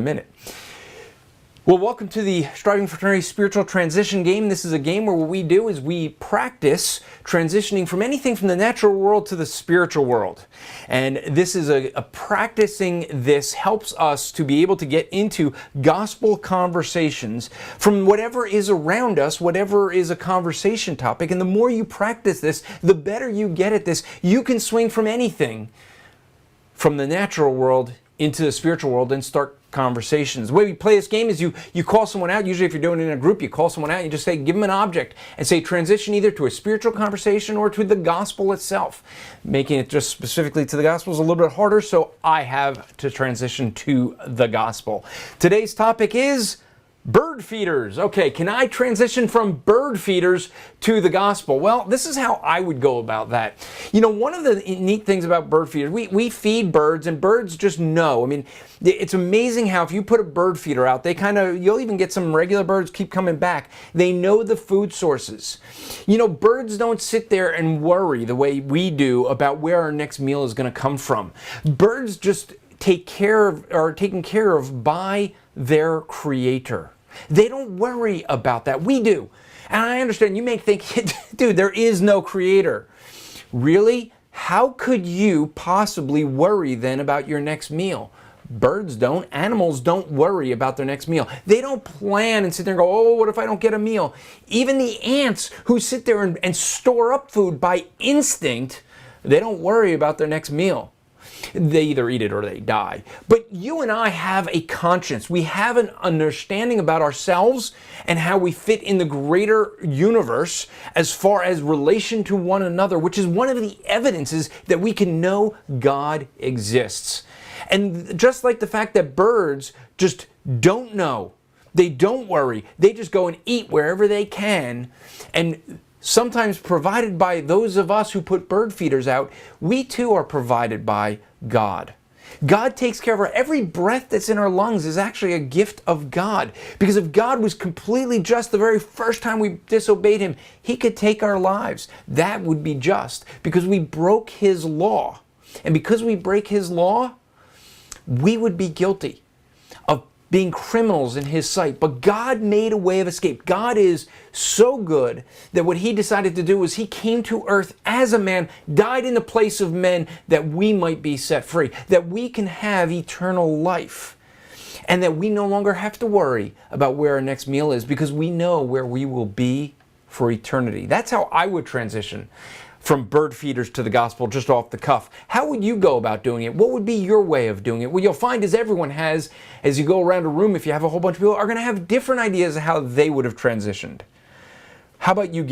minute. Well, welcome to the Striving Fraternity Spiritual Transition game. This is a game where what we do is we practice transitioning from anything from the natural world to the spiritual world. And this is a practicing this helps us to be able to get into gospel conversations from whatever is around us, whatever is a conversation topic. And the more you practice this, the better you get at this. You can swing from anything from the natural world into the spiritual world and start conversations. The way we play this game is you call someone out. Usually if you're doing it in a group, you call someone out and you just say, give them an object and say transition either to a spiritual conversation or to the gospel itself. Making it just specifically to the gospel is a little bit harder, so I have to transition to the gospel. Today's topic is bird feeders. Okay, can I transition from bird feeders to the gospel? Well, this is how I would go about that. You know, one of the neat things about bird feeders, we feed birds and birds just know. I mean, it's amazing how if you put a bird feeder out, they you'll even get some regular birds keep coming back. They know the food sources. You know, birds don't sit there and worry the way we do about where our next meal is going to come from. Birds just are taken care of by their creator. They don't worry about that. We do. And I understand you may think, dude, there is no creator. Really? How could you possibly worry then about your next meal? Birds don't. Animals don't worry about their next meal. They don't plan and sit there and go, oh, what if I don't get a meal? Even the ants who sit there and store up food by instinct, they don't worry about their next meal. They either eat it or they die. But you and I have a conscience. We have an understanding about ourselves and how we fit in the greater universe as far as relation to one another, which is one of the evidences that we can know God exists. And just like the fact that birds just don't know, they don't worry, they just go and eat wherever they can, and sometimes provided by those of us who put bird feeders out, we too are provided by God. God takes care of every breath that's in our lungs is actually a gift of God. Because if God was completely just the very first time we disobeyed Him, He could take our lives. That would be just because we broke His law. And because we break His law, we would be guilty of being criminals in His sight. But God made a way of escape. God is so good that what He decided to do was He came to earth as a man, died in the place of men that we might be set free, that we can have eternal life, and that we no longer have to worry about where our next meal is because we know where we will be for eternity. That's how I would transition from bird feeders to the gospel just off the cuff. How would you go about doing it? What would be your way of doing it? What you'll find is everyone has, as you go around a room, if you have a whole bunch of people, are going to have different ideas of how they would have transitioned. How about you